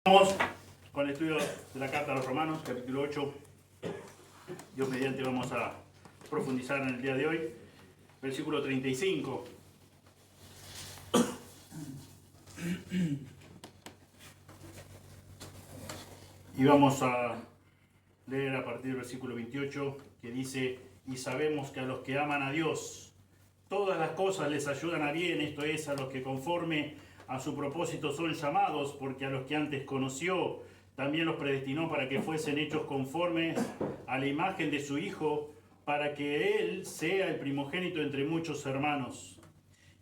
Vamos con el estudio de la carta a los Romanos, capítulo 8. Dios mediante vamos a profundizar en el día de hoy. Versículo 35. Y vamos a leer a partir del versículo 28, que dice: y sabemos que a los que aman a Dios, todas las cosas les ayudan a bien, esto es, a los que conforme a su propósito son llamados, porque a los que antes conoció, también los predestinó para que fuesen hechos conformes a la imagen de su Hijo, para que Él sea el primogénito entre muchos hermanos.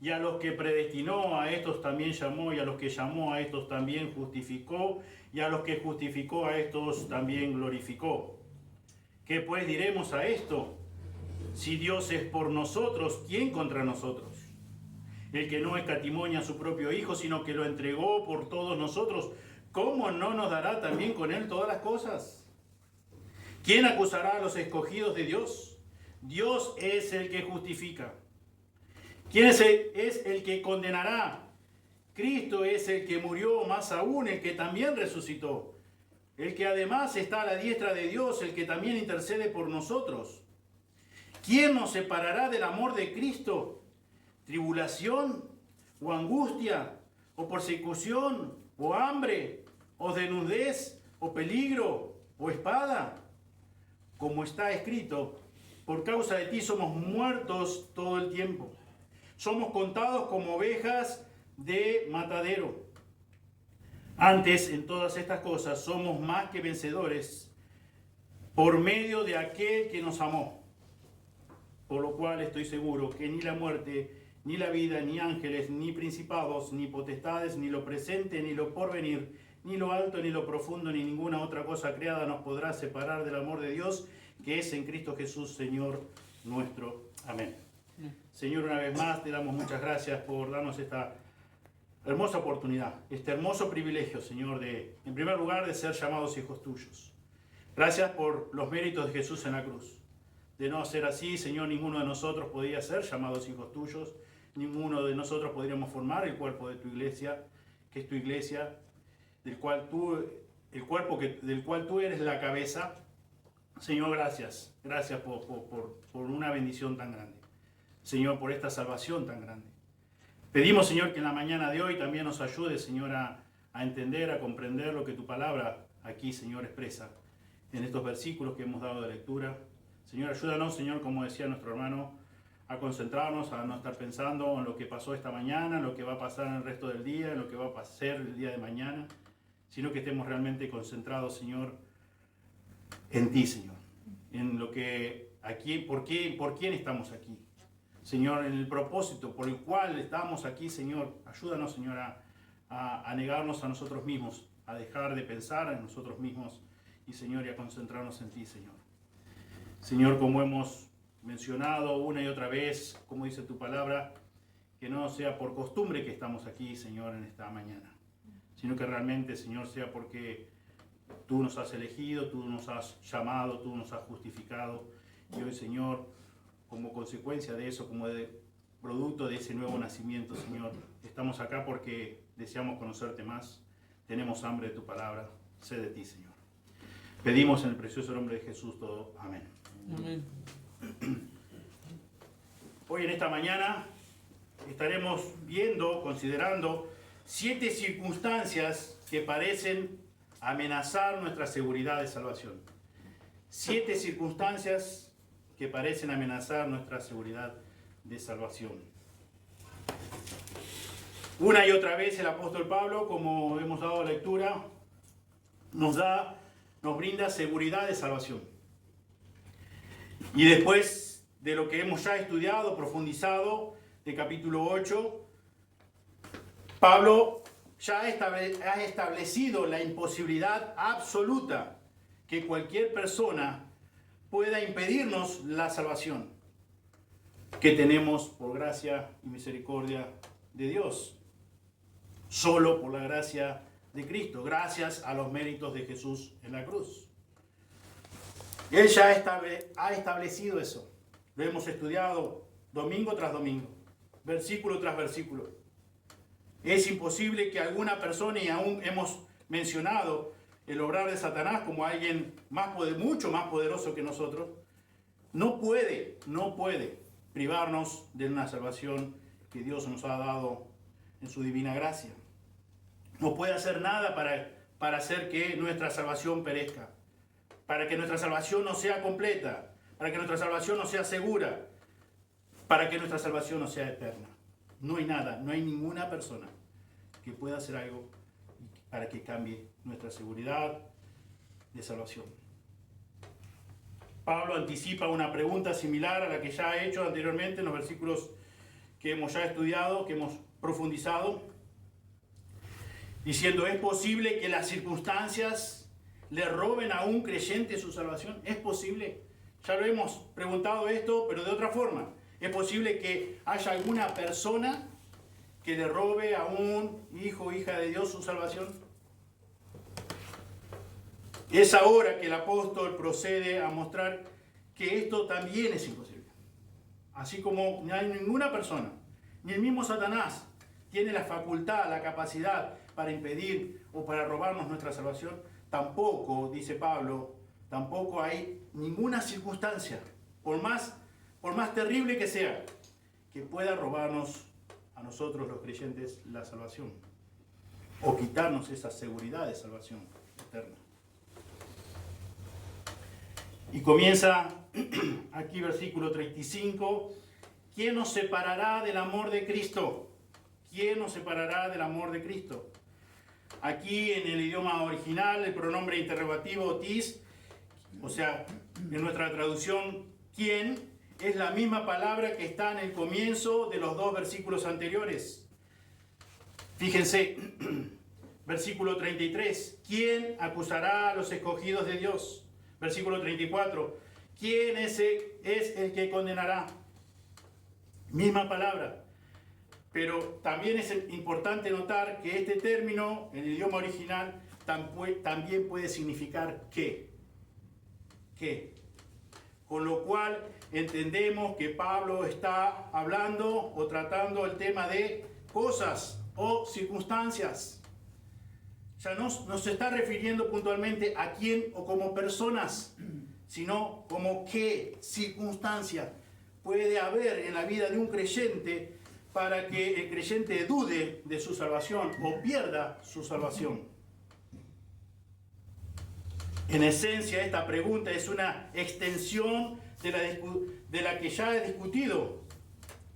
Y a los que predestinó, a estos también llamó, y a los que llamó, a estos también justificó, y a los que justificó, a estos también glorificó. ¿Qué pues diremos a esto? Si Dios es por nosotros, ¿quién contra nosotros? El que no escatimó a su propio Hijo, sino que lo entregó por todos nosotros, ¿cómo no nos dará también con Él todas las cosas? ¿Quién acusará a los escogidos de Dios? Dios es el que justifica. ¿Quién es el que condenará? Cristo es el que murió, más aún el que también resucitó, el que además está a la diestra de Dios, el que también intercede por nosotros. ¿Quién nos separará del amor de Cristo? ¿Tribulación, o angustia, o persecución, o hambre, o desnudez, o peligro, o espada? Como está escrito, por causa de ti somos muertos todo el tiempo. Somos contados como ovejas de matadero. Antes, en todas estas cosas, somos más que vencedores por medio de aquel que nos amó. Por lo cual estoy seguro que ni la muerte, ni la vida, ni ángeles, ni principados, ni potestades, ni lo presente, ni lo porvenir, ni lo alto, ni lo profundo, ni ninguna otra cosa creada nos podrá separar del amor de Dios, que es en Cristo Jesús, Señor nuestro. Amén. Señor, una vez más te damos muchas gracias por darnos esta hermosa oportunidad, este hermoso privilegio, Señor, de, en primer lugar, de ser llamados hijos tuyos. Gracias por los méritos de Jesús en la cruz. De no ser así, Señor, ninguno de nosotros podía ser llamados hijos tuyos, ninguno de nosotros podríamos formar el cuerpo de tu iglesia, que es tu iglesia, del cual tú eres la cabeza. Señor, gracias por una bendición tan grande. Señor, por esta salvación tan grande. Pedimos, Señor, que en la mañana de hoy también nos ayude, Señor, a entender, a comprender lo que tu palabra aquí, Señor, expresa en estos versículos que hemos dado de lectura. Señor, ayúdanos, Señor, como decía nuestro hermano, a concentrarnos, a no estar pensando en lo que pasó esta mañana, en lo que va a pasar en el resto del día, en lo que va a pasar el día de mañana, sino que estemos realmente concentrados, Señor, en ti, Señor, en lo que aquí, por quién estamos aquí. Señor, en el propósito por el cual estamos aquí, Señor, ayúdanos, Señor, a negarnos a nosotros mismos, a dejar de pensar en nosotros mismos y, Señor, y a concentrarnos en ti, Señor. Señor, como hemos mencionado una y otra vez, como dice tu palabra, que no sea por costumbre que estamos aquí, Señor, en esta mañana, sino que realmente, Señor, sea porque tú nos has elegido, tú nos has llamado, tú nos has justificado, y hoy, Señor, como consecuencia de eso, como de producto de ese nuevo nacimiento, Señor, estamos acá porque deseamos conocerte más, tenemos hambre de tu palabra, sé de ti, Señor. Pedimos en el precioso nombre de Jesús todo. Amén. Amén. Hoy en esta mañana estaremos considerando 7 circunstancias que parecen amenazar nuestra seguridad de salvación. 7 circunstancias que parecen amenazar nuestra seguridad de salvación. Una y otra vez el apóstol Pablo, como hemos dado lectura, nos brinda seguridad de salvación. Y después de lo que hemos ya estudiado, profundizado, de capítulo 8, Pablo ya ha establecido la imposibilidad absoluta que cualquier persona pueda impedirnos la salvación que tenemos por gracia y misericordia de Dios. Solo por la gracia de Cristo, gracias a los méritos de Jesús en la cruz. Él ya ha establecido eso. Lo hemos estudiado domingo tras domingo, versículo tras versículo. Es imposible que alguna persona, y aún hemos mencionado el obrar de Satanás como alguien mucho más poderoso que nosotros, no puede privarnos de una salvación que Dios nos ha dado en su divina gracia. No puede hacer nada para hacer que nuestra salvación perezca, para que nuestra salvación no sea completa, para que nuestra salvación no sea segura, para que nuestra salvación no sea eterna. No hay nada, no hay ninguna persona que pueda hacer algo para que cambie nuestra seguridad de salvación. Pablo anticipa una pregunta similar a la que ya ha hecho anteriormente en los versículos que hemos ya estudiado, que hemos profundizado, diciendo: ¿es posible que las circunstancias le roben a un creyente su salvación? ¿Es posible? Ya lo hemos preguntado esto, pero de otra forma. ¿Es posible que haya alguna persona que le robe a un hijo o hija de Dios su salvación? Es ahora que el apóstol procede a mostrar que esto también es imposible. Así como no hay ninguna persona, ni el mismo Satanás, tiene la facultad, la capacidad para impedir o para robarnos nuestra salvación, tampoco, dice Pablo, tampoco hay ninguna circunstancia, por más terrible que sea, que pueda robarnos a nosotros los creyentes la salvación o quitarnos esa seguridad de salvación eterna. Y comienza aquí versículo 35. ¿Quién nos separará del amor de Cristo? ¿Quién nos separará del amor de Cristo? Aquí en el idioma original el pronombre interrogativo tis, o sea, en nuestra traducción ¿quién?, es la misma palabra que está en el comienzo de los dos versículos anteriores. Fíjense, versículo 33. ¿Quién acusará a los escogidos de Dios? Versículo 34. ¿Quién es el que condenará? Misma palabra. Pero también es importante notar que este término, en el idioma original, también puede significar ¿qué? ¿Qué? Con lo cual entendemos que Pablo está hablando o tratando el tema de cosas o circunstancias. Ya no se está refiriendo puntualmente a quién o como personas, sino como qué circunstancia puede haber en la vida de un creyente para que el creyente dude de su salvación o pierda su salvación. En esencia, esta pregunta es una extensión de la que ya he discutido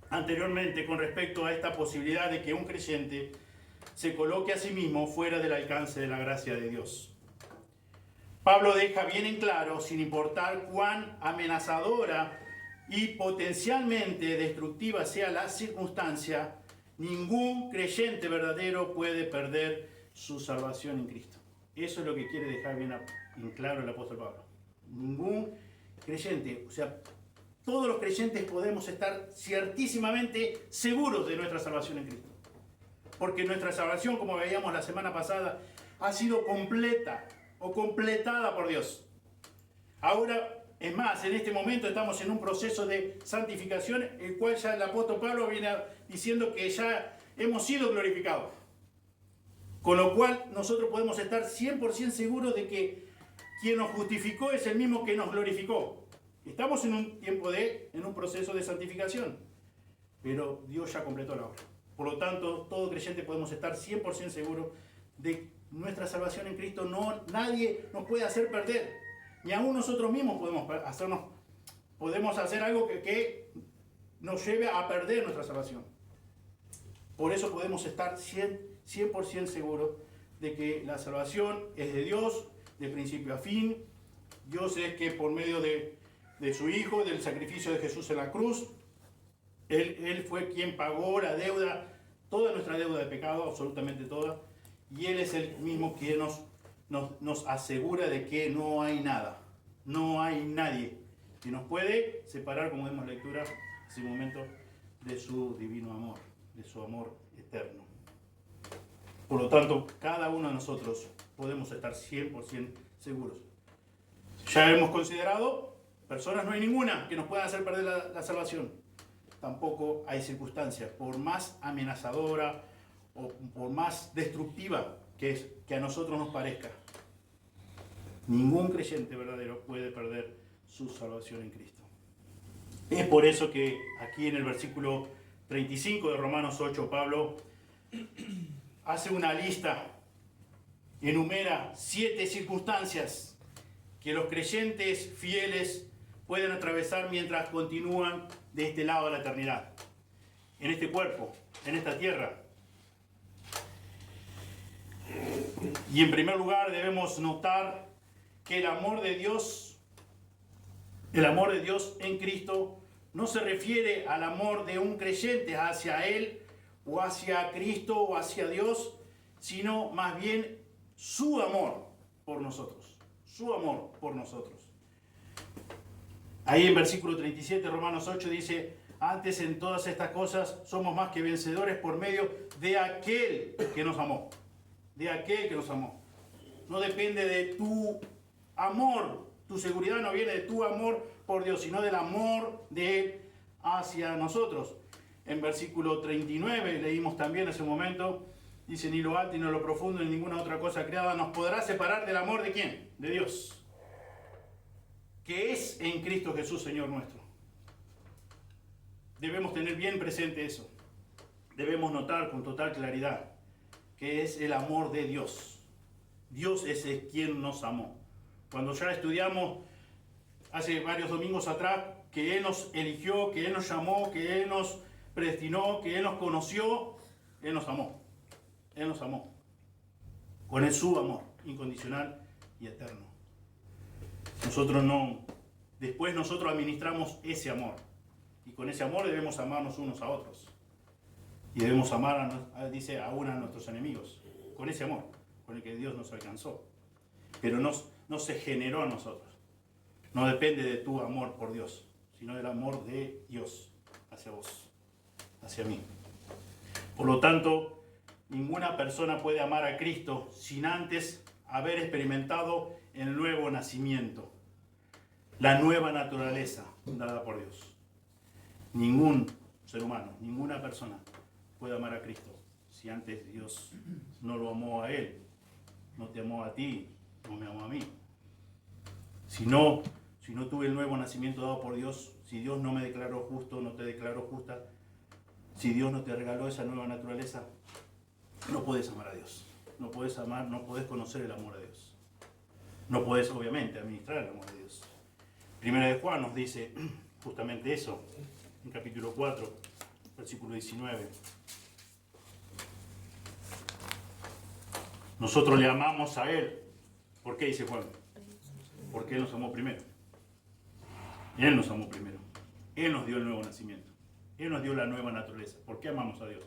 anteriormente con respecto a esta posibilidad de que un creyente se coloque a sí mismo fuera del alcance de la gracia de Dios. Pablo deja bien en claro, sin importar cuán amenazadora y potencialmente destructiva sea la circunstancia, ningún creyente verdadero puede perder su salvación en Cristo. Eso es lo que quiere dejar bien en claro el apóstol Pablo. Ningún creyente, o sea, todos los creyentes podemos estar ciertísimamente seguros de nuestra salvación en Cristo. Porque nuestra salvación, como veíamos la semana pasada, ha sido completa o completada por Dios. Ahora, es más, en este momento estamos en un proceso de santificación, el cual ya el apóstol Pablo viene diciendo que ya hemos sido glorificados. Con lo cual, nosotros podemos estar 100% seguros de que quien nos justificó es el mismo que nos glorificó. Estamos en un proceso de santificación, pero Dios ya completó la obra. Por lo tanto, todo creyente podemos estar 100% seguros de nuestra salvación en Cristo. Nadie nos puede hacer perder. Ni aún nosotros mismos podemos hacer algo que nos lleve a perder nuestra salvación. Por eso podemos estar 100% seguros de que la salvación es de Dios, de principio a fin. Dios es que por medio de su Hijo, del sacrificio de Jesús en la cruz, Él fue quien pagó la deuda, toda nuestra deuda de pecado, absolutamente toda, y Él es el mismo que nos asegura de que no hay nada, no hay nadie que nos puede separar, como vemos en la lectura hace un momento, de su divino amor, de su amor eterno. Por lo tanto, cada uno de nosotros podemos estar 100% seguros. Ya hemos considerado, personas no hay ninguna que nos puedan hacer perder la salvación. Tampoco hay circunstancias, por más amenazadora o por más destructiva que a nosotros nos parezca. Ningún creyente verdadero puede perder su salvación en Cristo. Es por eso que aquí en el versículo 35 de Romanos 8, Pablo hace una lista, enumera 7 circunstancias que los creyentes fieles pueden atravesar mientras continúan de este lado de la eternidad, en este cuerpo, en esta tierra. Y en primer lugar debemos notar que el amor de Dios en Cristo no se refiere al amor de un creyente hacia Él o hacia Cristo o hacia Dios, sino más bien su amor por nosotros. Su amor por nosotros. Ahí en versículo 37, Romanos 8 dice: antes en todas estas cosas somos más que vencedores por medio de aquel que nos amó. De aquel que nos amó. No depende de tu amor. Tu seguridad no viene de tu amor por Dios, sino del amor de Él hacia nosotros. En versículo 39 leímos también hace un momento, dice: ni lo alto ni lo profundo ni ninguna otra cosa creada nos podrá separar del amor de ¿quién? De Dios, que es en Cristo Jesús, Señor nuestro. Debemos tener bien presente eso. Debemos notar con total claridad que es el amor de Dios. Dios es quien nos amó. Cuando ya estudiamos hace varios domingos atrás que Él nos eligió, que Él nos llamó, que Él nos predestinó, que Él nos conoció, Él nos amó. Él nos amó. Con su amor incondicional y eterno. Después nosotros administramos ese amor. Y con ese amor debemos amarnos unos a otros. Y debemos amar, dice, aún a nuestros enemigos. Con ese amor, con el que Dios nos alcanzó. Pero no se generó a nosotros. No depende de tu amor por Dios, sino del amor de Dios hacia vos, hacia mí. Por lo tanto, ninguna persona puede amar a Cristo sin antes haber experimentado el nuevo nacimiento, la nueva naturaleza dada por Dios. Ningún ser humano, ninguna persona puede amar a Cristo si antes Dios no lo amó a Él, no te amó a ti, no me amó a mí. Si no tuve el nuevo nacimiento dado por Dios, si Dios no me declaró justo, no te declaró justa, si Dios no te regaló esa nueva naturaleza, no puedes amar a Dios. No puedes amar, no puedes conocer el amor de Dios. No puedes, obviamente, administrar el amor de Dios. Primera de Juan nos dice justamente eso, en capítulo 4, versículo 19. Nosotros le amamos a Él. ¿Por qué dice Juan? Porque Él nos amó primero. Él nos amó primero. Él nos dio el nuevo nacimiento. Él nos dio la nueva naturaleza. ¿Por qué amamos a Dios?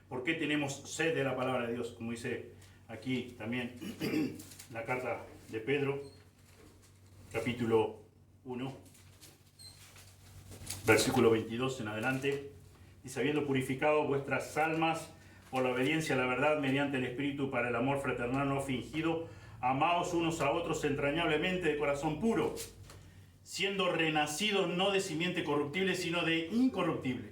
¿Por qué tenemos sed de la palabra de Dios? Como dice aquí también la carta de Pedro, capítulo 1, versículo 22 en adelante. Y habiendo purificado vuestras almas por la obediencia a la verdad mediante el Espíritu para el amor fraternal no fingido, amaos unos a otros entrañablemente de corazón puro, siendo renacidos no de simiente corruptible, sino de incorruptible,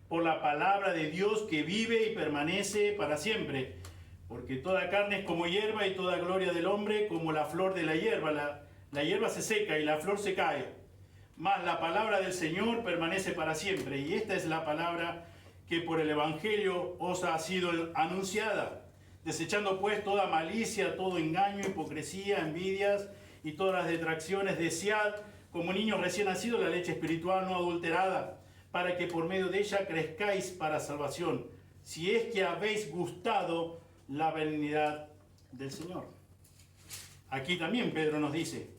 por la palabra de Dios que vive y permanece para siempre. Porque toda carne es como hierba y toda gloria del hombre como la flor de la hierba. La hierba se seca y la flor se cae, mas la palabra del Señor permanece para siempre. Y esta es la palabra que por el Evangelio os ha sido anunciada. Desechando pues toda malicia, todo engaño, hipocresía, envidias y todas las detracciones, desead como niños recién nacidos la leche espiritual no adulterada, para que por medio de ella crezcáis para salvación, si es que habéis gustado la benignidad del Señor. Aquí también Pedro nos dice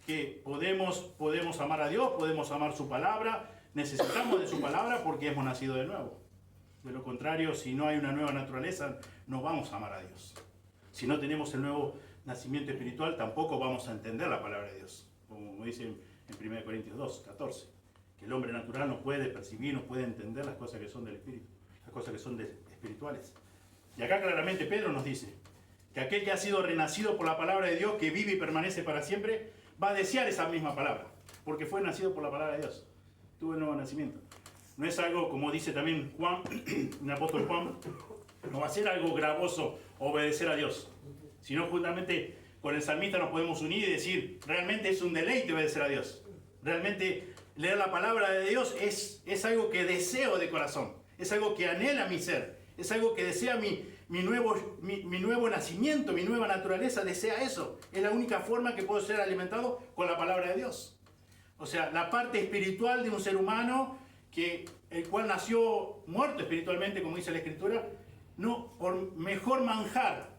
que podemos amar a Dios, podemos amar su palabra, necesitamos de su palabra porque hemos nacido de nuevo. De lo contrario, si no hay una nueva naturaleza, no vamos a amar a Dios. Si no tenemos el nuevo nacimiento espiritual, tampoco vamos a entender la palabra de Dios. Como dice en 1 Corintios 2, 14. Que el hombre natural no puede percibir, no puede entender las cosas que son del Espíritu, las cosas que son espirituales. Y acá claramente Pedro nos dice que aquel que ha sido renacido por la palabra de Dios, que vive y permanece para siempre, va a desear esa misma palabra, porque fue nacido por la palabra de Dios. Tuvo el nuevo nacimiento. No es algo, como dice también Juan, el apóstol Juan, No va a ser algo gravoso obedecer a Dios, sino justamente con el salmista nos podemos unir y decir, realmente es un deleite obedecer a Dios. Realmente leer la palabra de Dios es algo que deseo de corazón, es algo que anhela mi ser, es algo que desea mi nuevo nacimiento, mi nueva naturaleza, desea eso. Es la única forma que puedo ser alimentado con la palabra de Dios. O sea, la parte espiritual de un ser humano, el cual nació muerto espiritualmente, como dice la Escritura, no, por mejor manjar,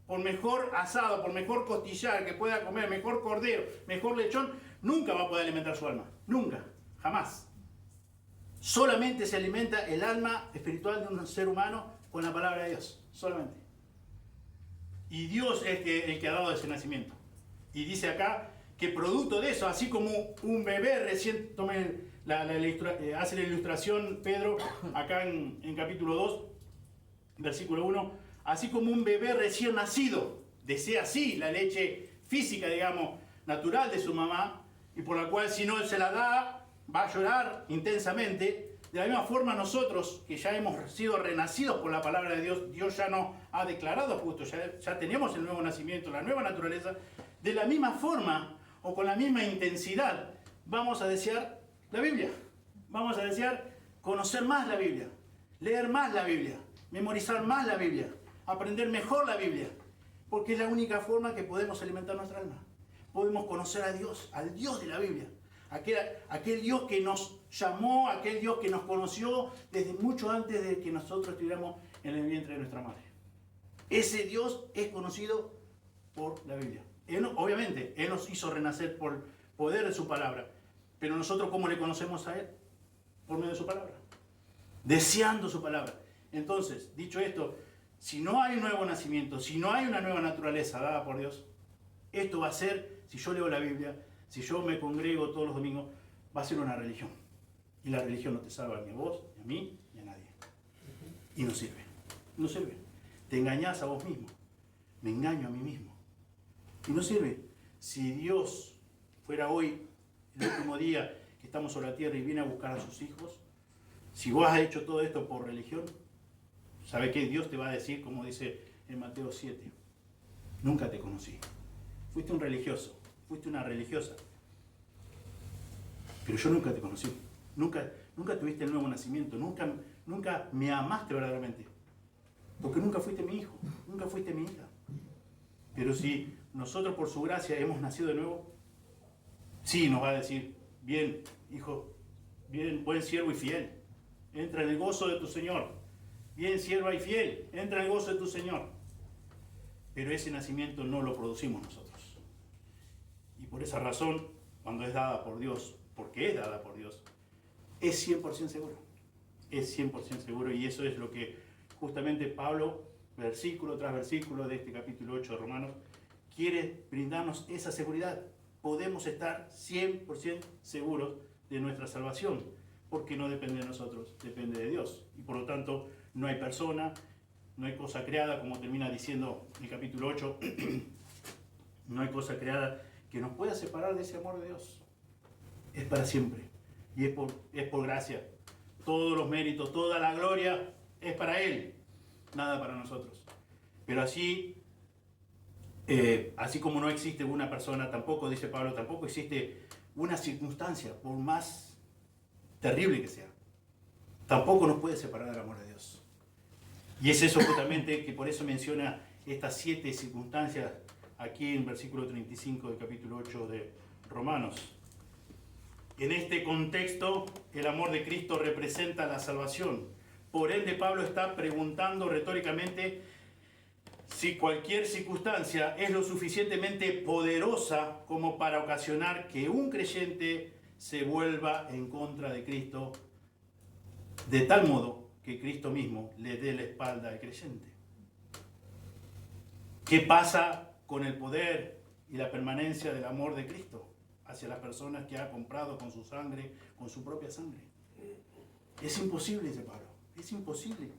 por mejor asado, por mejor costillar que pueda comer, mejor cordero, mejor lechón, nunca va a poder alimentar su alma. Nunca, jamás. Solamente se alimenta el alma espiritual de un ser humano con la palabra de Dios. Solamente. Y Dios es el que ha dado ese nacimiento. Y dice acá que producto de eso, así como un bebé recién, hace la ilustración Pedro acá en capítulo 2, versículo 1, así como un bebé recién nacido desea así la leche física, digamos, natural de su mamá, y por la cual si no se la da, va a llorar intensamente. De la misma forma nosotros, que ya hemos sido renacidos por la palabra de Dios, Dios ya nos ha declarado justos, ya tenemos el nuevo nacimiento, la nueva naturaleza. De la misma forma, o con la misma intensidad, vamos a desear la Biblia. Vamos a desear conocer más la Biblia, leer más la Biblia, memorizar más la Biblia, aprender mejor la Biblia, porque es la única forma que podemos alimentar nuestra alma. Podemos conocer a Dios, al Dios de la Biblia, aquel Dios que nos llamó, aquel Dios que nos conoció desde mucho antes de que nosotros estuviéramos en el vientre de nuestra madre. Ese Dios es conocido por la Biblia. Obviamente, Él nos hizo renacer por poder de su palabra, pero nosotros, ¿cómo le conocemos a Él? Por medio de su palabra, deseando su palabra. Entonces, dicho esto, si no hay un nuevo nacimiento, si no hay una nueva naturaleza dada por Dios, esto va a ser, si yo leo la Biblia, si yo me congrego todos los domingos, va a ser una religión. Y la religión no te salva ni a vos, ni a mí, ni a nadie. Y no sirve. No sirve. Te engañás a vos mismo. Me engaño a mí mismo. Y no sirve. Si Dios fuera hoy, el último día que estamos sobre la tierra y viene a buscar a sus hijos, si vos has hecho todo esto por religión, ¿sabe qué? Dios te va a decir, como dice en Mateo 7, nunca te conocí. Fuiste un religioso, fuiste una religiosa, pero yo nunca te conocí. Nunca tuviste el nuevo nacimiento, nunca me amaste verdaderamente, porque nunca fuiste mi hijo, nunca fuiste mi hija. Pero si nosotros por su gracia hemos nacido de nuevo, sí nos va a decir, bien, hijo, bien, buen siervo y fiel, entra en el gozo de tu Señor. Bien, sierva y fiel, entra en el gozo de tu Señor. Pero ese nacimiento no lo producimos nosotros. Y por esa razón, cuando es dada por Dios, porque es dada por Dios, es 100% seguro. Es 100% seguro, y eso es lo que justamente Pablo, versículo tras versículo de este capítulo 8 de Romanos, quiere brindarnos esa seguridad. Podemos estar 100% seguros de nuestra salvación, porque no depende de nosotros, depende de Dios. Y por lo tanto, no hay persona, no hay cosa creada, como termina diciendo el capítulo 8, no hay cosa creada que nos pueda separar de ese amor de Dios. Es para siempre, y es por gracia. Todos los méritos, toda la gloria es para Él, nada para nosotros. Pero así como no existe una persona, tampoco, dice Pablo, tampoco existe una circunstancia, por más terrible que sea, tampoco nos puede separar del amor de Dios. Y es eso justamente que por eso menciona estas 7 circunstancias aquí en versículo 35 del capítulo 8 de Romanos. En este contexto, el amor de Cristo representa la salvación. Por ende, Pablo está preguntando retóricamente si cualquier circunstancia es lo suficientemente poderosa como para ocasionar que un creyente se vuelva en contra de Cristo, de tal modo que Cristo mismo le dé la espalda al creyente. ¿Qué pasa con el poder y la permanencia del amor de Cristo hacia las personas que ha comprado con su sangre, con su propia sangre? Es imposible, dice Pablo, es imposible.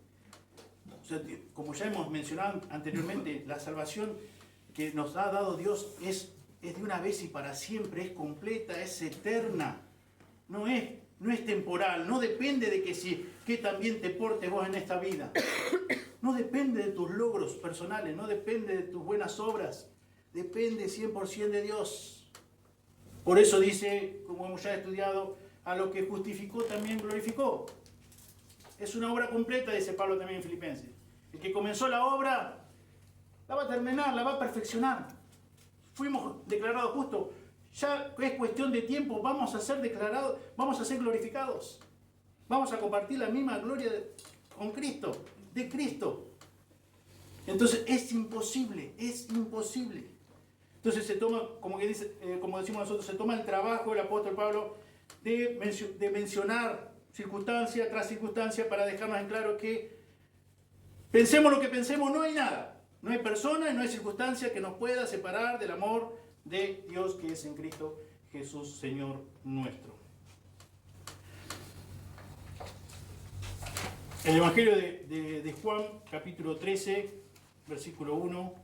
O sea, como ya hemos mencionado anteriormente, la salvación que nos ha dado Dios es de una vez y para siempre, es completa, es eterna. No no es temporal, no depende de que también te portes vos en esta vida. No depende de tus logros personales, no depende de tus buenas obras, depende 100% de Dios. Por eso dice, como hemos ya estudiado, a lo que justificó también glorificó. Es una obra completa, dice Pablo también en Filipenses. El que comenzó la obra, la va a terminar, la va a perfeccionar. Fuimos declarados justos. Ya es cuestión de tiempo, vamos a ser declarados, vamos a ser glorificados. Vamos a compartir la misma gloria con Cristo, de Cristo. Entonces es imposible, es imposible. Entonces se toma, como decimos nosotros, se toma el trabajo del apóstol Pablo de mencionar circunstancia tras circunstancia para dejarnos en claro que pensemos lo que pensemos, no hay nada. No hay persona y no hay circunstancia que nos pueda separar del amor de Dios que es en Cristo Jesús, Señor nuestro. El Evangelio de Juan, capítulo 13, versículo 1.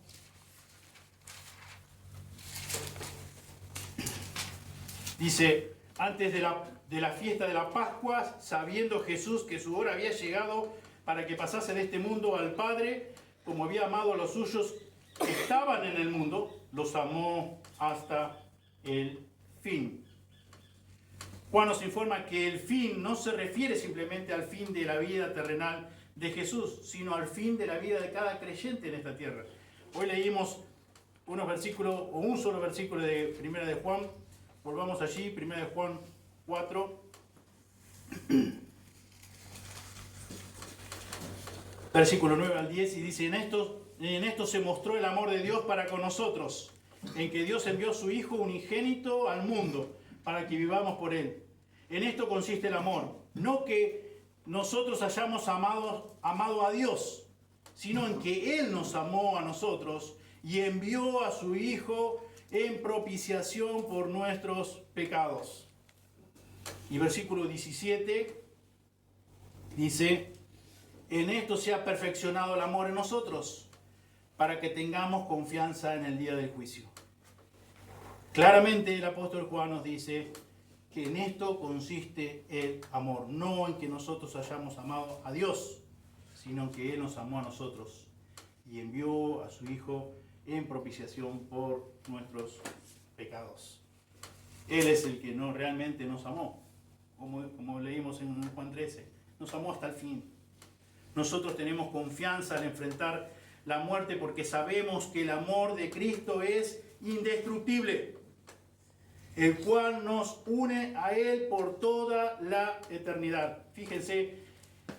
Dice, antes de la fiesta de la Pascua, sabiendo Jesús que su hora había llegado para que pasase de este mundo al Padre, como había amado a los suyos que estaban en el mundo, los amó hasta el fin. Juan nos informa que el fin no se refiere simplemente al fin de la vida terrenal de Jesús, sino al fin de la vida de cada creyente en esta tierra. Hoy leímos unos versículos, o un solo versículo de Primera de Juan. Volvamos allí, Primera de Juan 4. Versículo 9 al 10, y dice, en esto se mostró el amor de Dios para con nosotros, en que Dios envió a su Hijo unigénito al mundo, para que vivamos por Él. En esto consiste el amor, no que nosotros hayamos amado a Dios, sino en que Él nos amó a nosotros y envió a su Hijo en propiciación por nuestros pecados. Y versículo 17 dice, en esto se ha perfeccionado el amor en nosotros, para que tengamos confianza en el día del juicio. Claramente el apóstol Juan nos dice que en esto consiste el amor, no en que nosotros hayamos amado a Dios, sino en que Él nos amó a nosotros y envió a su Hijo en propiciación por nuestros pecados. Él es el que realmente nos amó, como leímos en Juan 13, nos amó hasta el fin. Nosotros tenemos confianza al enfrentar la muerte porque sabemos que el amor de Cristo es indestructible, el cual nos une a Él por toda la eternidad. Fíjense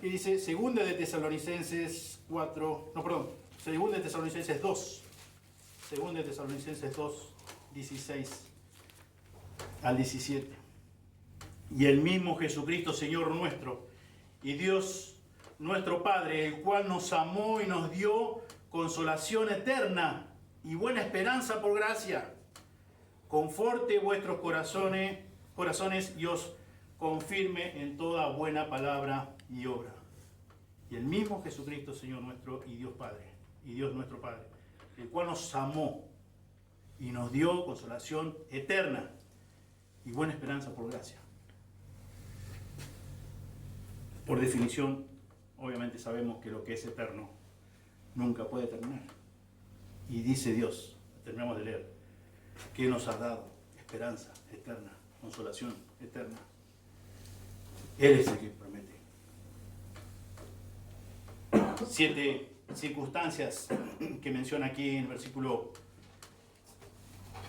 que dice 2 de Tesalonicenses 4, no, perdón, 2 de Tesalonicenses 2, 2 de Tesalonicenses 2, 16 al 17. Y el mismo Jesucristo, Señor nuestro, y Dios nuestro Padre, el cual nos amó y nos dio consolación eterna y buena esperanza por gracia, conforte vuestros corazones y os confirme en toda buena palabra y obra. Y el mismo Jesucristo, Señor nuestro, y Dios Padre, y Dios nuestro Padre, el cual nos amó y nos dio consolación eterna y buena esperanza por gracia. Por definición, obviamente sabemos que lo que es eterno nunca puede terminar. Y dice Dios, terminamos de leer, que nos ha dado esperanza eterna, consolación eterna. Él es el que promete. 7 circunstancias que menciona aquí en el versículo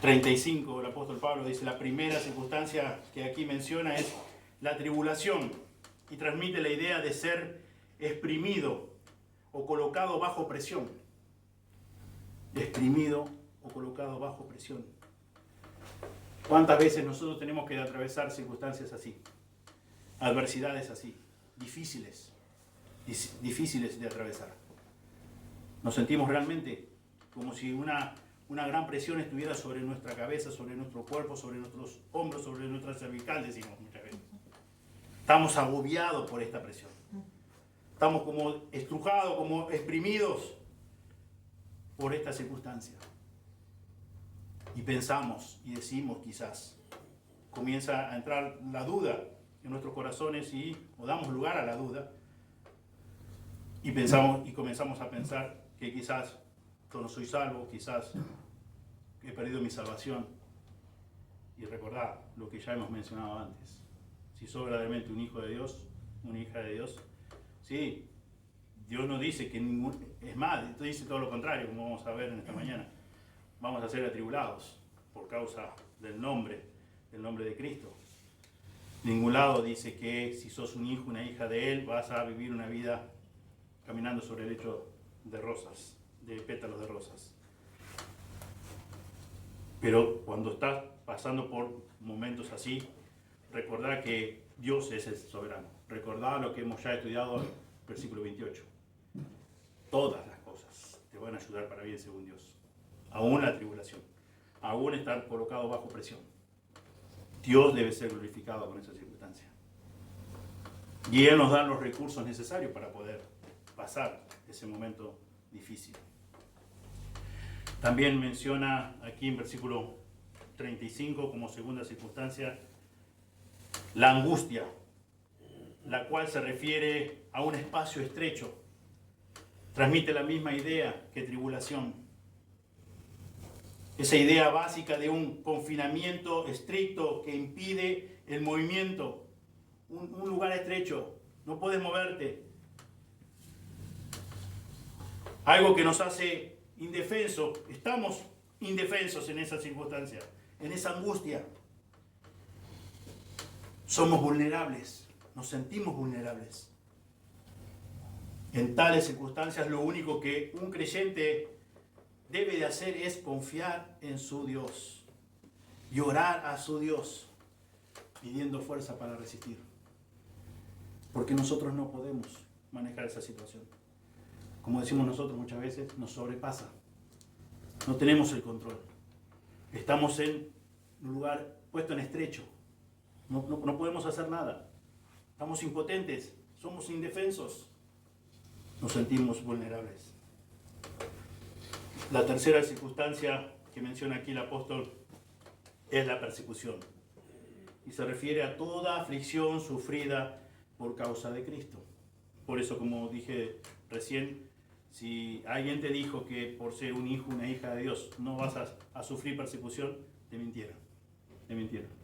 35, el apóstol Pablo dice, la primera circunstancia que aquí menciona es la tribulación, y transmite la idea de ser exprimido o colocado bajo presión. Exprimido o colocado bajo presión. ¿Cuántas veces nosotros tenemos que atravesar circunstancias así? Adversidades así, difíciles de atravesar. Nos sentimos realmente como si una gran presión estuviera sobre nuestra cabeza, sobre nuestro cuerpo, sobre nuestros hombros, sobre nuestra cervical, decimos muchas veces. Estamos agobiados por esta presión. Estamos como estrujados, como exprimidos por esta circunstancia. Y pensamos y decimos quizás, comienza a entrar la duda en nuestros corazones o damos lugar a la duda y comenzamos a pensar que quizás yo no soy salvo, quizás he perdido mi salvación. Y recordad lo que ya hemos mencionado antes. Si sos verdaderamente un hijo de Dios, una hija de Dios, sí, Dios no dice que es más, esto dice todo lo contrario, como vamos a ver en esta mañana. Vamos a ser atribulados por causa del nombre de Cristo. En ningún lado dice que si sos un hijo, una hija de Él, vas a vivir una vida caminando sobre el lecho de rosas, de pétalos de rosas. Pero cuando estás pasando por momentos así, recordá que Dios es el soberano. Recordá lo que hemos ya estudiado en el versículo 28. Todas las cosas te van a ayudar para bien según Dios. Aún la tribulación, aún estar colocado bajo presión. Dios debe ser glorificado con esa circunstancia. Y Él nos da los recursos necesarios para poder pasar ese momento difícil. También menciona aquí en versículo 35 como segunda circunstancia la angustia, la cual se refiere a un espacio estrecho. Transmite la misma idea que tribulación. Esa idea básica de un confinamiento estricto que impide el movimiento. Un lugar estrecho, no puedes moverte. Algo que nos hace indefensos. Estamos indefensos en esa circunstancia, en esa angustia. Somos vulnerables, nos sentimos vulnerables. En tales circunstancias lo único que un creyente debe de hacer es confiar en su Dios y orar a su Dios pidiendo fuerza para resistir. Porque nosotros no podemos manejar esa situación. Como decimos nosotros muchas veces, nos sobrepasa. No tenemos el control. Estamos en un lugar puesto en estrecho. No podemos hacer nada. Estamos impotentes, somos indefensos. Nos sentimos vulnerables. La tercera circunstancia que menciona aquí el apóstol es la persecución. Y se refiere a toda aflicción sufrida por causa de Cristo. Por eso, como dije recién, si alguien te dijo que por ser un hijo, una hija de Dios, no vas a sufrir persecución, te mintieron. Te mintieron.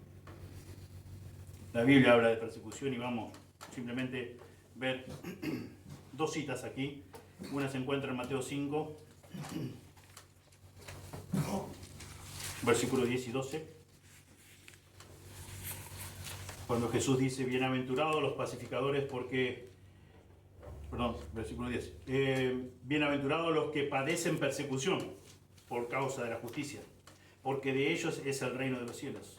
La Biblia habla de persecución y vamos simplemente a ver dos citas aquí. Una se encuentra en Mateo 5, versículos 10 y 12. Cuando Jesús dice, bienaventurados los pacificadores versículo 10. Bienaventurados los que padecen persecución por causa de la justicia, porque de ellos es el reino de los cielos.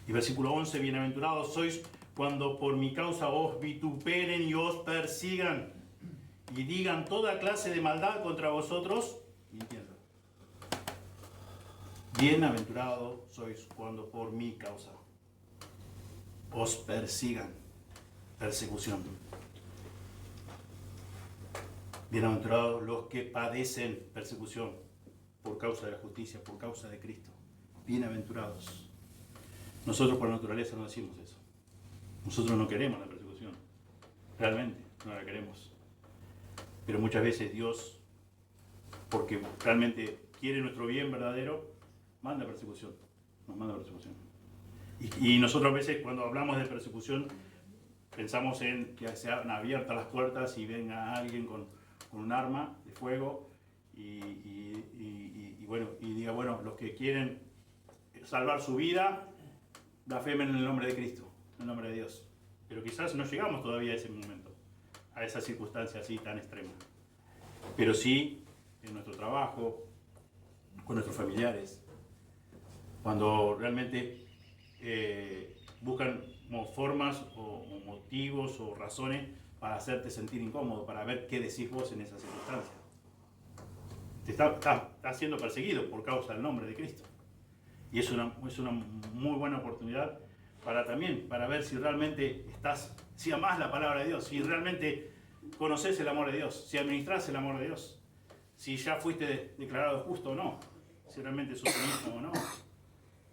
Y versículo 11, bienaventurados sois cuando por mi causa os vituperen y os persigan y digan toda clase de maldad contra vosotros. Entiendo. Bienaventurados sois cuando por mi causa os persigan. Persecución. Bienaventurados los que padecen persecución por causa de la justicia, por causa de Cristo. Bienaventurados. Nosotros por naturaleza no decimos eso. Nosotros no queremos la persecución. Realmente no la queremos. Pero muchas veces Dios, porque realmente quiere nuestro bien verdadero, manda persecución. Nos manda persecución. Y nosotros a veces cuando hablamos de persecución pensamos en que sean abiertas las puertas y venga alguien con un arma de fuego y diga, bueno, los que quieren salvar su vida, blasfemen en el nombre de Cristo, en el nombre de Dios. Pero quizás no llegamos todavía a ese momento, a esa circunstancia así tan extrema. Pero sí, en nuestro trabajo, con nuestros familiares, cuando realmente buscan formas o motivos o razones para hacerte sentir incómodo, para ver qué decís vos en esa circunstancia. Te estás siendo perseguido por causa del nombre de Cristo. Y es una muy buena oportunidad para ver si realmente si amás la palabra de Dios, si realmente conoces el amor de Dios, si administrás el amor de Dios, si ya fuiste declarado justo o no, si realmente sos un hijo o no.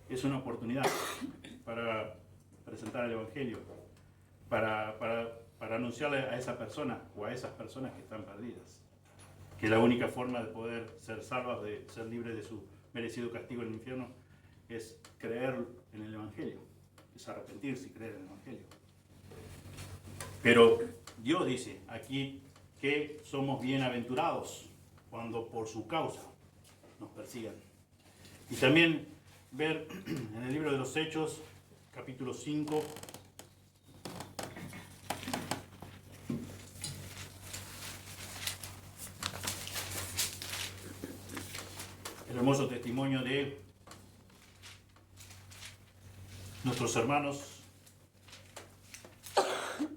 Es una oportunidad para presentar el Evangelio para anunciarle a esa persona o a esas personas que están perdidas. Que la única forma de poder ser salvas, de ser libres de su merecido castigo en el infierno, es creer en el Evangelio, es arrepentirse y creer en el Evangelio. Pero Dios dice aquí que somos bienaventurados cuando por su causa nos persigan. Y también ver en el libro de los Hechos, capítulo 5, el hermoso testimonio de nuestros hermanos,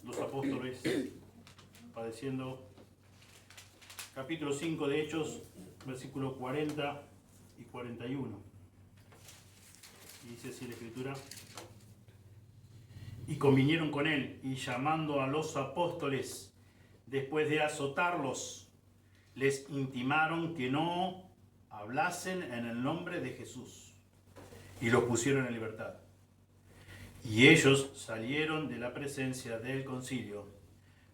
los apóstoles, padeciendo. Capítulo 5 de Hechos, versículos 40 y 41. Y dice así la Escritura: y convinieron con él, y llamando a los apóstoles, después de azotarlos, les intimaron que no hablasen en el nombre de Jesús, y los pusieron en libertad. Y ellos salieron de la presencia del concilio,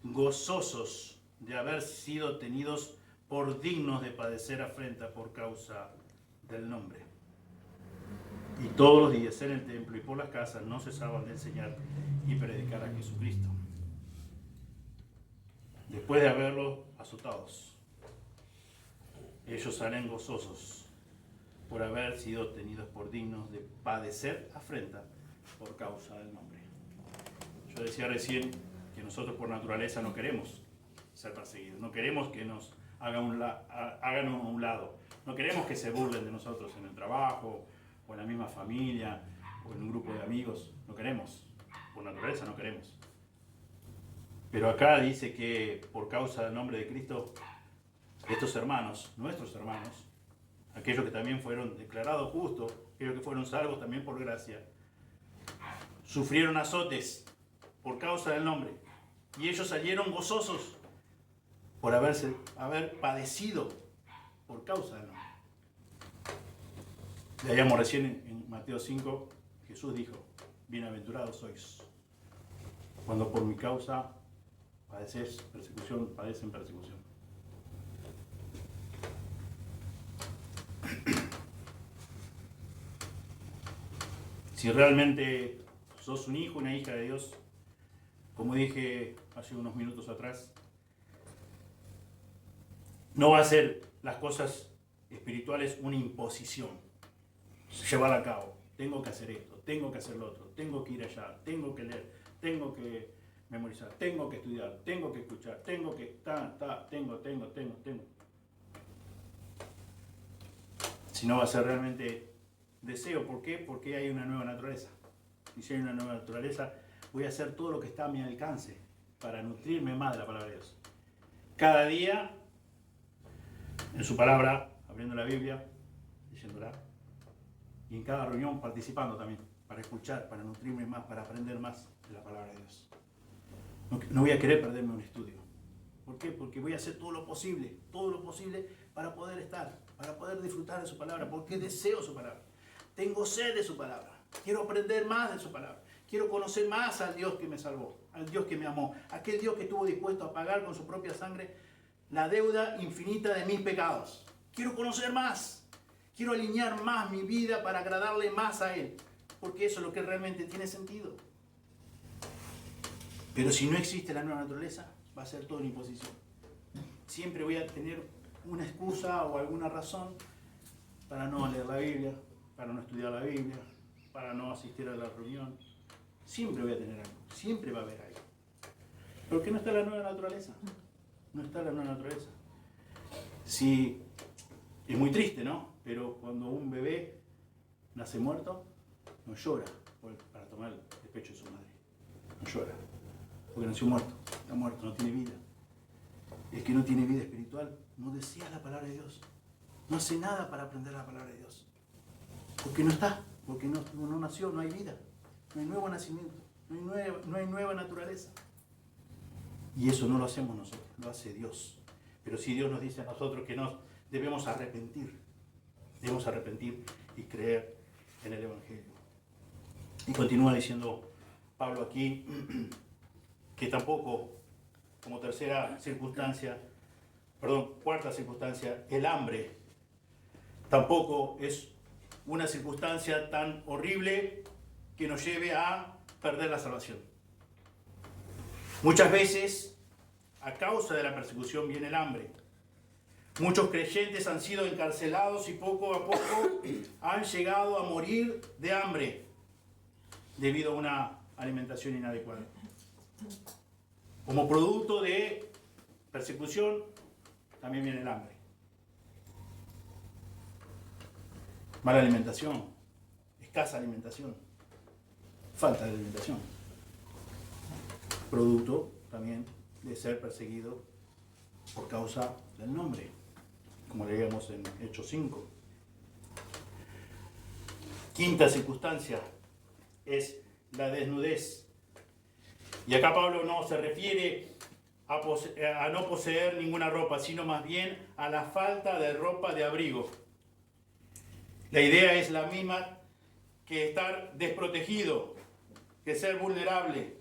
gozosos de haber sido tenidos por dignos de padecer afrenta por causa del nombre. Y todos los días en el templo y por las casas no cesaban de enseñar y predicar a Jesucristo. Después de haberlos azotados, ellos salen gozosos por haber sido tenidos por dignos de padecer afrenta por causa del nombre. Yo decía recién que nosotros por naturaleza no queremos ser perseguidos, no queremos que nos hagan a un lado, no queremos que se burlen de nosotros en el trabajo, o en la misma familia, o en un grupo de amigos, no queremos, por naturaleza no queremos. Pero acá dice que por causa del nombre de Cristo, estos hermanos, nuestros hermanos, aquellos que también fueron declarados justos, aquellos que fueron salvos también por gracia, sufrieron azotes por causa del nombre, y ellos salieron gozosos por haber padecido por causa del nombre. Leíamos recién en Mateo 5, Jesús dijo: bienaventurados sois cuando por mi causa padecen persecución. Si realmente sos un hijo, una hija de Dios, como dije hace unos minutos atrás, no va a ser las cosas espirituales una imposición, llevarla a cabo. Tengo que hacer esto, tengo que hacer lo otro, tengo que ir allá, tengo que leer, tengo que memorizar, tengo que estudiar, tengo que escuchar, tengo que... tengo. Si no va a ser realmente deseo. ¿Por qué? Porque hay una nueva naturaleza. Y si hay una nueva naturaleza, voy a hacer todo lo que está a mi alcance para nutrirme más de la palabra de Dios. Cada día, en su palabra, abriendo la Biblia, leyéndola, y en cada reunión participando también, para escuchar, para nutrirme más, para aprender más de la palabra de Dios. No voy a querer perderme un estudio. ¿Por qué? Porque voy a hacer todo lo posible para poder estar, para poder disfrutar de su palabra, porque deseo su palabra. Tengo sed de su palabra. Quiero aprender más de su palabra. Quiero conocer más al Dios que me salvó, al Dios que me amó, aquel Dios que estuvo dispuesto a pagar con su propia sangre la deuda infinita de mis pecados. Quiero conocer más. Quiero alinear más mi vida para agradarle más a Él, porque eso es lo que realmente tiene sentido. Pero si no existe la nueva naturaleza, va a ser todo una imposición. Siempre voy a tener una excusa o alguna razón para no leer la Biblia, para no estudiar la Biblia, para no asistir a la reunión. Siempre voy a tener algo, siempre va a haber algo. ¿Por qué no está la nueva naturaleza? No está la nueva naturaleza. Sí, es muy triste, ¿no? Pero cuando un bebé nace muerto, no llora para tomar el pecho de su madre. No llora, porque nació muerto, está muerto, no tiene vida. El que no tiene vida espiritual no desea la palabra de Dios. No hace nada para aprender la palabra de Dios. Porque no está, porque no nació, no hay vida. No hay nuevo nacimiento, no hay nueva naturaleza. Y eso no lo hacemos nosotros, lo hace Dios. Pero si Dios nos dice a nosotros que nos debemos arrepentir y creer en el Evangelio. Y continúa diciendo Pablo aquí, que tampoco, como cuarta circunstancia, el hambre tampoco es una circunstancia tan horrible que nos lleve a perder la salvación. Muchas veces, a causa de la persecución, viene el hambre. Muchos creyentes han sido encarcelados y poco a poco han llegado a morir de hambre debido a una alimentación inadecuada. Como producto de persecución, también viene el hambre. Mala alimentación, escasa alimentación, falta de alimentación. Producto también de ser perseguido por causa del nombre, como leíamos en Hechos 5. Quinta circunstancia es la desnudez. Y acá Pablo no se refiere a no poseer ninguna ropa, sino más bien a la falta de ropa de abrigo. La idea es la misma que estar desprotegido, que ser vulnerable,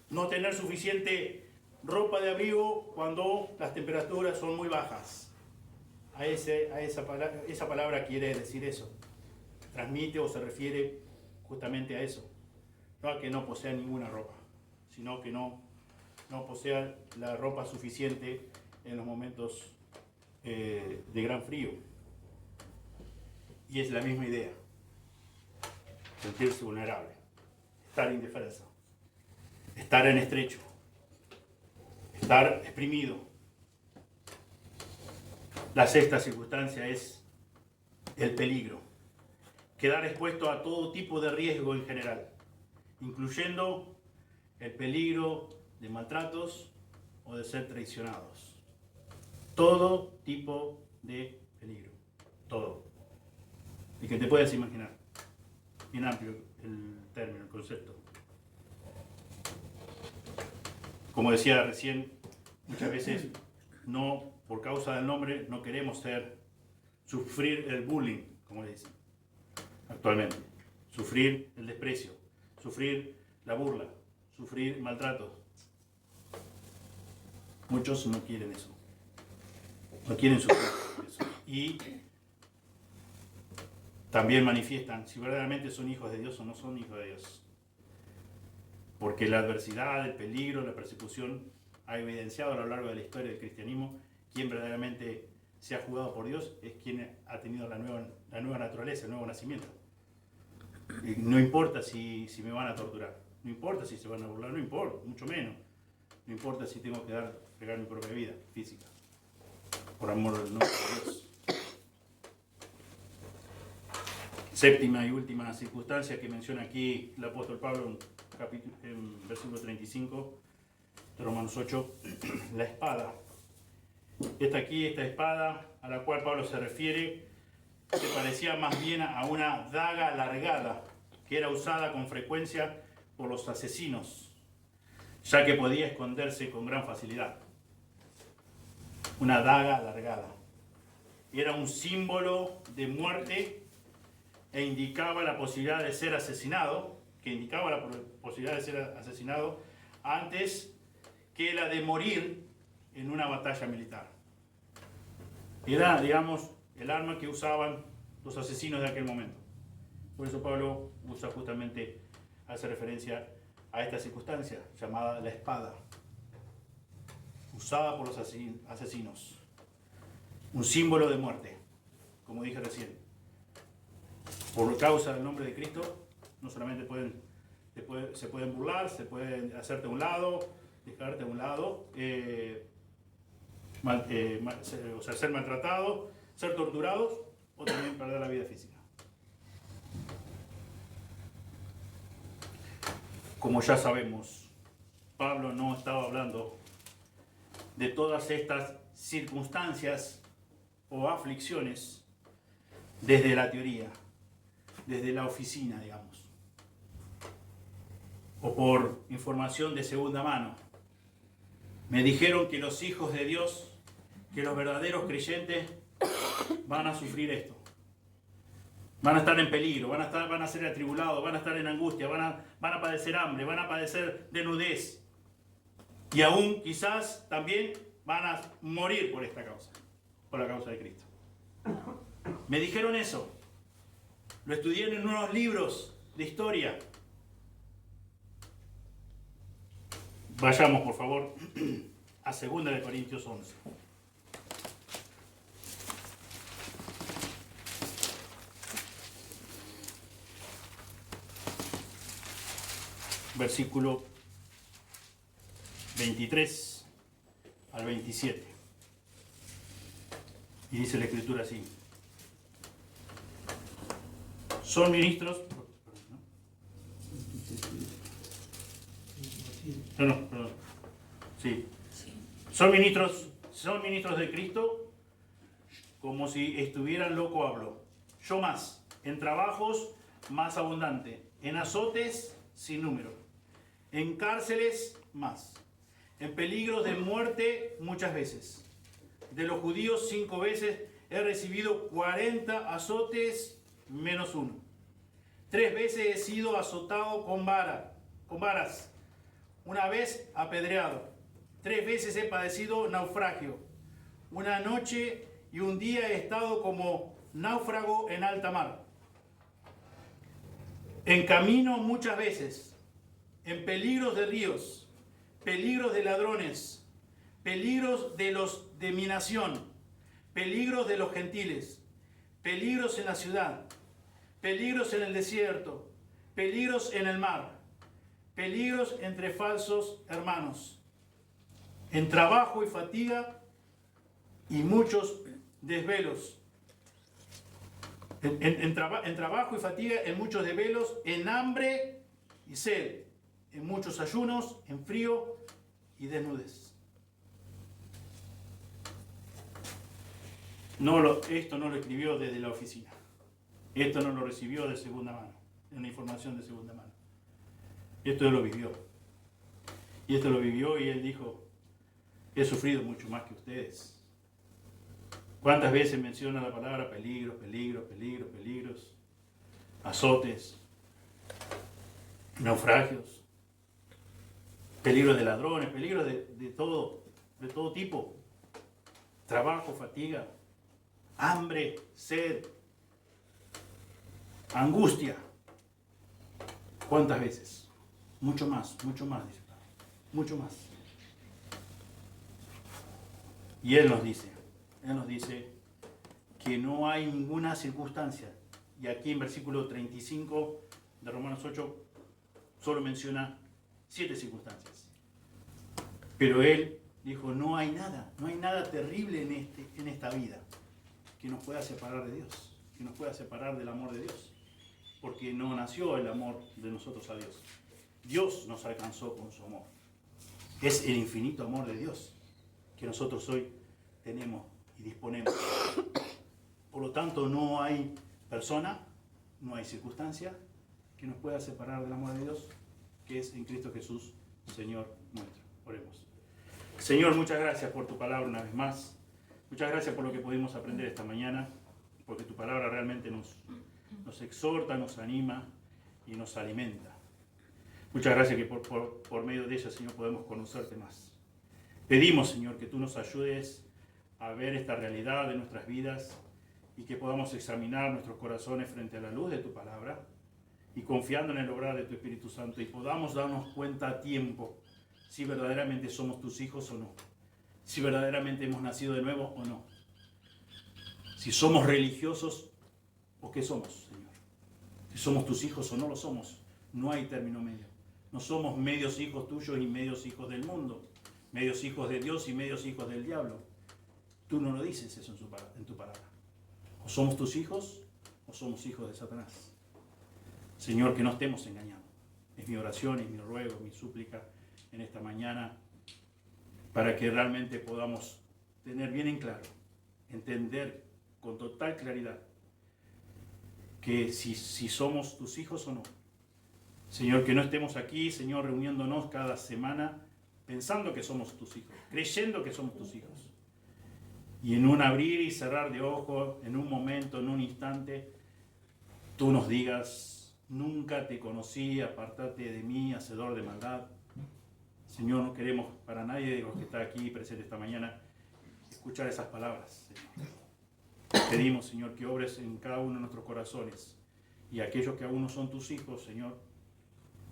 no tener suficiente ropa de abrigo cuando las temperaturas son muy bajas. Esa palabra quiere decir eso. Transmite o se refiere justamente a eso. No a que no posea ninguna ropa, sino que no posea la ropa suficiente en los momentos de gran frío. Y es la misma idea. Sentirse vulnerable, estar indefenso, estar en estrecho, estar exprimido. La sexta circunstancia es el peligro. Quedar expuesto a todo tipo de riesgo en general, incluyendo el peligro de maltratos o de ser traicionados. Todo tipo de peligro. Todo. Y que te puedas imaginar. Bien amplio el término, el concepto. Como decía recién, muchas veces no, por causa del nombre, no queremos sufrir el bullying, como le dicen actualmente. Sufrir el desprecio, sufrir la burla, sufrir maltrato. Muchos no quieren eso. No quieren sufrir eso. Y también manifiestan si verdaderamente son hijos de Dios o no son hijos de Dios. Porque la adversidad, el peligro, la persecución ha evidenciado a lo largo de la historia del cristianismo quien verdaderamente se ha jugado por Dios es quien ha tenido la nueva naturaleza, el nuevo nacimiento. Y no importa si me van a torturar, no importa si se van a burlar, no importa, mucho menos. No importa si tengo que pegar mi propia vida física, por amor del nombre de Dios. Séptima y última circunstancia que menciona aquí el apóstol Pablo en versículo 35 de Romanos 8, la espada. Esta espada a la cual Pablo se refiere se parecía más bien a una daga alargada que era usada con frecuencia por los asesinos, ya que podía esconderse con gran facilidad. Una daga alargada. Era un símbolo de muerte e indicaba la posibilidad de ser asesinado, antes que la de morir en una batalla militar. Era, digamos, el arma que usaban los asesinos de aquel momento. Por eso Pablo hace referencia a esta circunstancia llamada la espada, usada por los asesinos. Un símbolo de muerte, como dije recién. Por causa del nombre de Cristo, no solamente se pueden burlar, se pueden hacerte a un lado, dejarte a un lado, ser maltratados, ser torturados o también perder la vida física. Como ya sabemos, Pablo no estaba hablando de todas estas circunstancias o aflicciones desde la teoría, desde la oficina, digamos, o por información de segunda mano. Me dijeron que los hijos de Dios, que los verdaderos creyentes van a sufrir esto. Van a estar en peligro, van a ser atribulados, van a estar en angustia, van a padecer hambre, van a padecer desnudez, Y aún quizás también van a morir por esta causa, por la causa de Cristo. Me dijeron eso. Lo estudié en unos libros de historia. Vayamos, por favor, a 2 de Corintios 11. Versículo 23 al 27. Y dice la Escritura así. Son ministros... Perdón. Sí. Son ministros de Cristo, como si estuvieran loco hablo. Yo más, en trabajos más abundante, en azotes sin número, en cárceles más, en peligros de muerte muchas veces. De los judíos 5 veces he recibido 40 azotes menos 1. 3 veces he sido azotado con varas. 1 vez apedreado. 3 veces he padecido naufragio. 1 noche y 1 día he estado como náufrago en alta mar. En camino muchas veces. En peligros de ríos. Peligros de ladrones. Peligros de mi nación. Peligros de los gentiles. Peligros en la ciudad. Peligros en el desierto. Peligros en el mar. Peligros entre falsos hermanos, en trabajo y fatiga y muchos desvelos. En trabajo y fatiga, en muchos desvelos, en hambre y sed, en muchos ayunos, en frío y desnudez. Esto no lo escribió desde la oficina. Esto no lo recibió de segunda mano, de una información de segunda mano. Esto lo vivió. Y esto lo vivió y él dijo, he sufrido mucho más que ustedes. ¿Cuántas veces menciona la palabra peligros, azotes, naufragios, peligros de ladrones, peligros de todo tipo, trabajo, fatiga, hambre, sed, angustia? ¿Cuántas veces? Mucho más, dice Pablo. Mucho más. Y Él nos dice que no hay ninguna circunstancia. Y aquí en versículo 35 de Romanos 8 solo menciona 7 circunstancias. Pero Él dijo, no hay nada terrible en esta vida que nos pueda separar de Dios, que nos pueda separar del amor de Dios. Porque no nació el amor de nosotros a Dios. Dios nos alcanzó con su amor. Es el infinito amor de Dios que nosotros hoy tenemos y disponemos. Por lo tanto, no hay persona, no hay circunstancia que nos pueda separar del amor de Dios, que es en Cristo Jesús, Señor nuestro. Oremos. Señor, muchas gracias por tu palabra una vez más. Muchas gracias por lo que pudimos aprender esta mañana, porque tu palabra realmente nos exhorta, nos anima y nos alimenta. Muchas gracias que por medio de ella, Señor, podemos conocerte más. Pedimos, Señor, que tú nos ayudes a ver esta realidad de nuestras vidas y que podamos examinar nuestros corazones frente a la luz de tu palabra y confiando en el obrar de tu Espíritu Santo y podamos darnos cuenta a tiempo si verdaderamente somos tus hijos o no, si verdaderamente hemos nacido de nuevo o no, si somos religiosos o qué somos, Señor, si somos tus hijos o no lo somos. No hay término medio. No somos medios hijos tuyos y medios hijos del mundo, medios hijos de Dios y medios hijos del diablo. Tú no lo dices eso en tu palabra. O somos tus hijos o somos hijos de Satanás. Señor, que no estemos engañados. Es mi oración, es mi ruego, mi súplica en esta mañana para que realmente podamos tener bien en claro, entender con total claridad que si somos tus hijos o no. Señor, que no estemos aquí, Señor, reuniéndonos cada semana pensando que somos tus hijos, creyendo que somos tus hijos. Y en un abrir y cerrar de ojos, en un momento, en un instante, tú nos digas, nunca te conocí, apártate de mí, hacedor de maldad. Señor, no queremos para nadie de los que está aquí presente esta mañana escuchar esas palabras, Señor. Pedimos, Señor, que obres en cada uno de nuestros corazones y aquellos que aún no son tus hijos, Señor,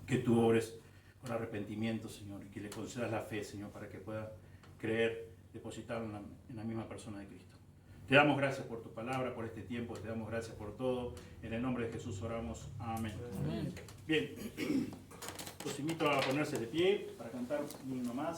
que tú obres con arrepentimiento, Señor, y que le concedas la fe, Señor, para que pueda creer, depositar en la misma persona de Cristo. Te damos gracias por tu palabra, por este tiempo, te damos gracias por todo. En el nombre de Jesús oramos. Amén. Amén. Bien, los invito a ponerse de pie para cantar un himno más.